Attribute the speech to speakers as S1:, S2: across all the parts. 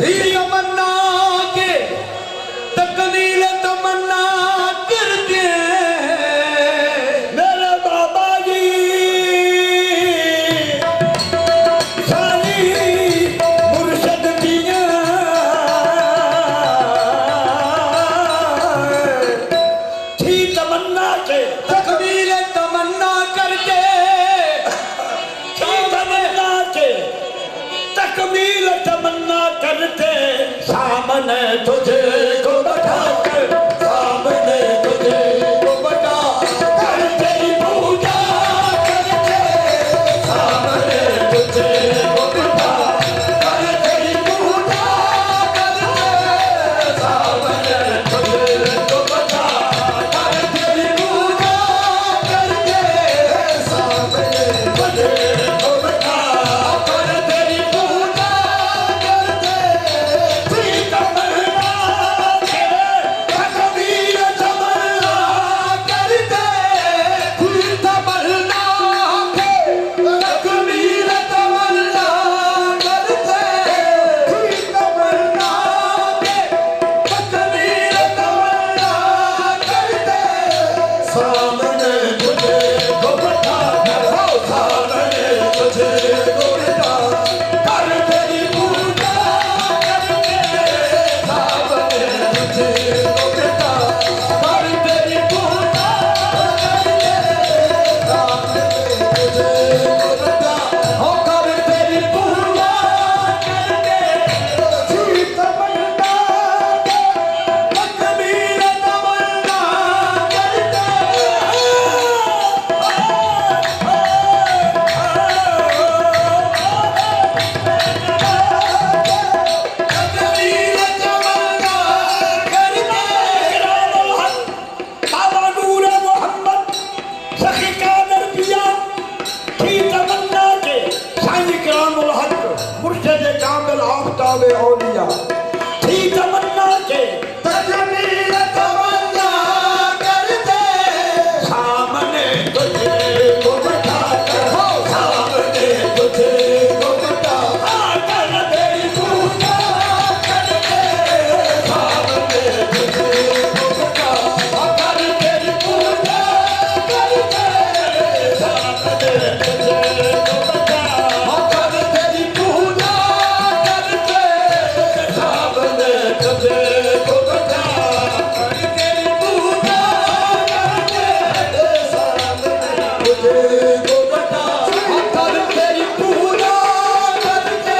S1: तमन्ना के तकमील तमन्ना करते मेरे बाबा जी साली मुर्शद दिया थी तमन्ना के तकमील तमन्ना करते तकमील तमन्ना करते सामने तुझे को बैठा कर सामने तुझे को बैठा कर तेरी पूजा करते सामने तुझे को बैठा कर तेरी पूजा करते सामने तुझे को बैठा कर तेरी पूजा करते सामने तुझे को बैठा कर तेरी पूजा करते थी तमन्ना के तकमील तमन्ना करते थी तमन्ना के तकमील तमन्ना करते थी तमन्ना के तकमील तमन्ना करते सामने तुझे को बैठा कर सामने तुझे को बैठा कर तेरी पूजा करते सामने तुझे को बैठा कर तेरी पूजा करते सामने तुझे को बैठा हो कर तेरी पूजा करते थी तमन्ना के तकमील तमन्ना करते तकमील तमन्ना करते बाबा नूर मोहम्मद सखी कादर पिया थी तमन्ना के साईं करामुल हक मुर्शिद कामिल आफताब औलिया थी तमन्ना के तकमील तमन्ना करते सामने तुझे को बैठा कर सामने तुझे को बैठा कर तेरी पूजा करते सामने तुझे को बैठा कर तेरी पूजा करते सामने तुझे को बैठा कर तेरी पूजा करते सामने तुझे को बैठा कर तेरी पूजा करते सामने तुझे को बैठा कर तेरी पूजा करते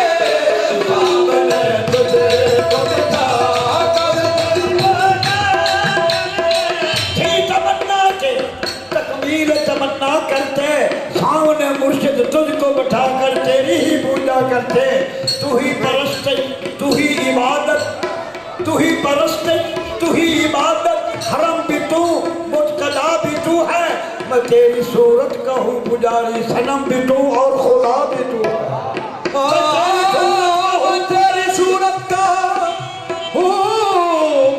S1: सामने तुझे को बैठा कर तेरी पूजा थी तमन्ना के तकमील तमन्ना करते सामने मुर्शिद तुझको बैठा कर तेरी ही पूजा करते तू ही परस्त तू ही इबादत तू ही परस्त तू ही इबादत हरम भी तू मुतकदा भी तू है मैं तेरी सूरत का हूँ पुजारी सनम भी तू और खुदा भी तू तेरी सूरत का हूँ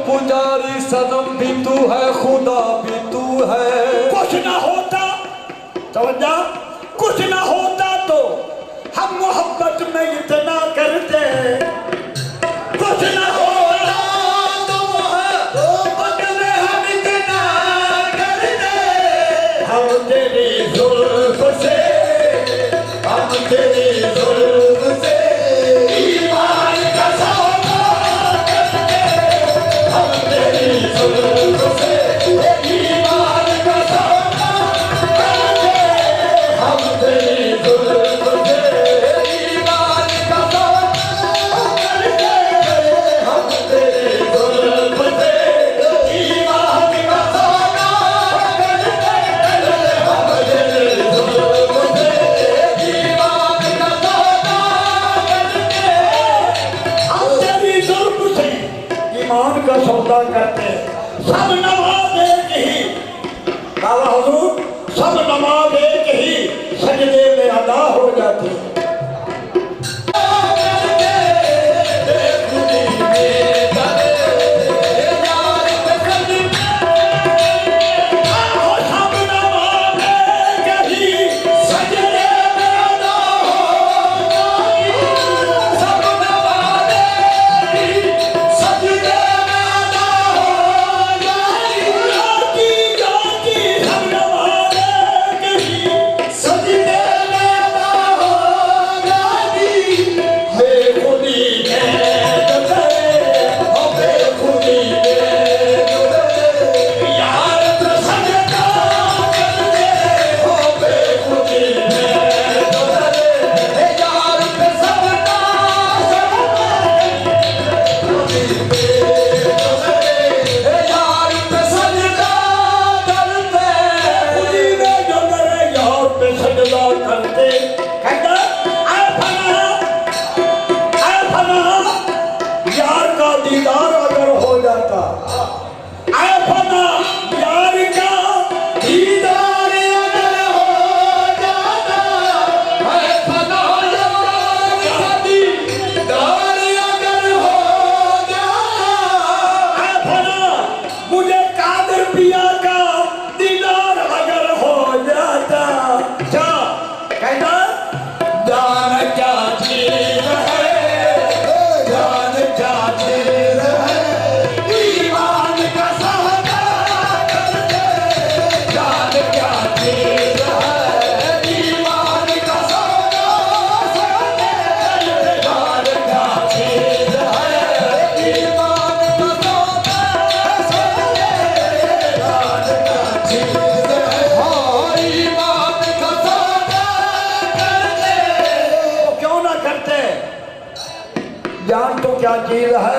S1: पुजारी सनम भी तू है खुदा भी तू है कुछ ना होता तवज्जो कुछ ना होता तो हम मोहब्बत में इतना करते कुछ ना होता तो मोहब्बत में हम इतना करते हम तेरी जुल्फ से हम तेरी जुल्फ से ईमान का सौदा करते हम तेरी जुल्फ से ईमान का सौदा करते हम तेरी जुल्फ से ईमान का सौदा करते हम तेरी जुल्फ से ईमान का सौदा करते हम तेरी जुल्फ से ईमान का सौदा करते हम तेरी जुल्फ से ईमान का सौदा करते सब नमाज एक ही बाबा हुजूर सब नमाज एक ही सजदे में अदा हो जाती सजदे में अदा हो तो क्या चीज है,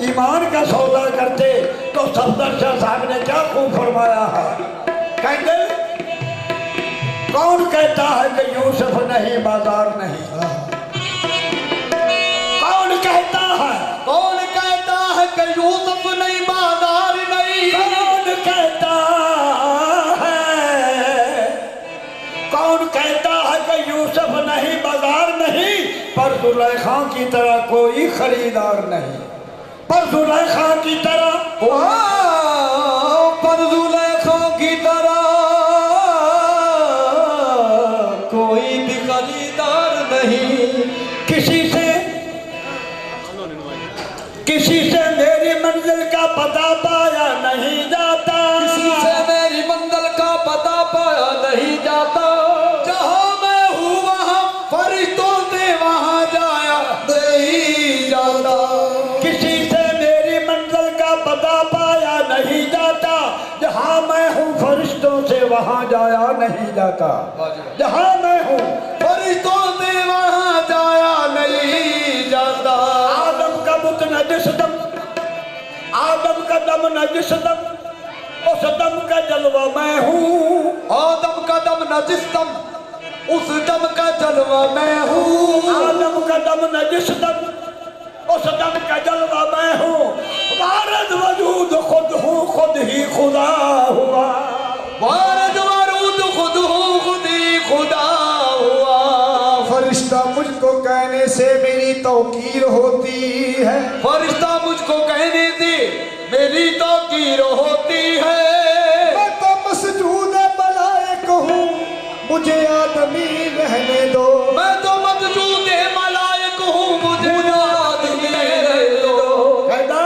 S1: ईमान का सौदा करते तो सफदर शाह साहब ने क्या खूब फरमाया है। कहते कौन कहता है कि यूसुफ नहीं बाजार नहीं, कौन कहता है
S2: कि यूसुफ नहीं बाजार नहीं,
S1: कौन कहता है, कौन कहता है कि यूसुफ नहीं बाजार नहीं, पर जुलेखा की तरह कोई खरीदार नहीं, पर जुलेखा की तरह,
S2: पर जुलेखा की तरह
S1: कोई भी खरीदार नहीं। किसी से मेरी मंजिल का पता पाया नहीं जाता,
S2: किसी से मेरी मंजिल का पता पाया नहीं जाता। जहाँ मैं हूँ वहाँ फरिश्तों से वहाँ जाया नहीं जाता,
S1: किसी से मेरी मंजिल का पता पाया नहीं जाता, जहाँ मैं हूँ फरिश्तों से वहाँ जाया नहीं जाता, जहाँ मैं हूँ
S2: फरिश्तों से वहाँ जाया नहीं जाता।
S1: आदम का बुत नजिस दम, आदम का दम नजिस दम, उस दम का जलवा मैं हूँ,
S2: आदम का दम नजिस दम, उस दम का जलवा मैं हूँ।
S1: आदम का दम नजिस दम, उस दम का जलवा मैं हूँ। वारद वजूद खुद हूँ, खुद ही खुदा हुआ,
S2: वारद वजूद खुद हूँ, खुद ही खुदा हुआ।
S3: फरिश्ता मुझको कहने से मेरी तौकीर होती है,
S2: फरिश्ता मुझको कहने से मेरी तौकीर होती है।
S3: मैं तो मसजूद मलाइक हूँ, मुझे आदमी रहने दो,
S2: मैं तो मसजूद मलाइक हूँ, मुझे आदमी रहने दो।
S1: कहता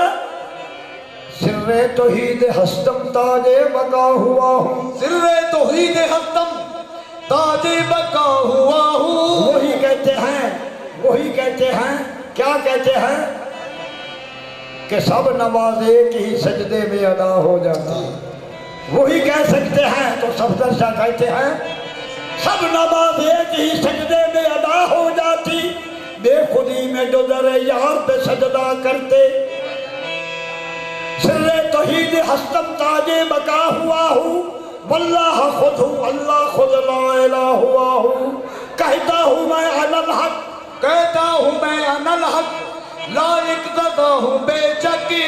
S1: सिर्रे तौहीद हस्तम ताजे बका हुआ हूँ,
S2: सिर्रे तौहीद हस्तम ताजे बका हुआ हूँ।
S1: वही कहते हैं, वही कहते हैं, क्या कहते हैं कि सब नमाज एक ही सजदे में अदा हो जाती, वही कह सकते हैं। तो सफदर शाह कहते हैं सब नमाज एक ही सजदे में अदा हो जाती, बेखुदी में जो दरे यार पे सजदा करते। सिर्रे तौहीद हस्तम ताजे बका हुआ हूँ, वल्लाह खुद हूँ, अल्लाह खुद ला इलाहा हुआ हूँ। कहता हूँ मैं अनल हक,
S2: कहता हूँ मैं अनल हक, लायक ज़दा हूँ बेचकी।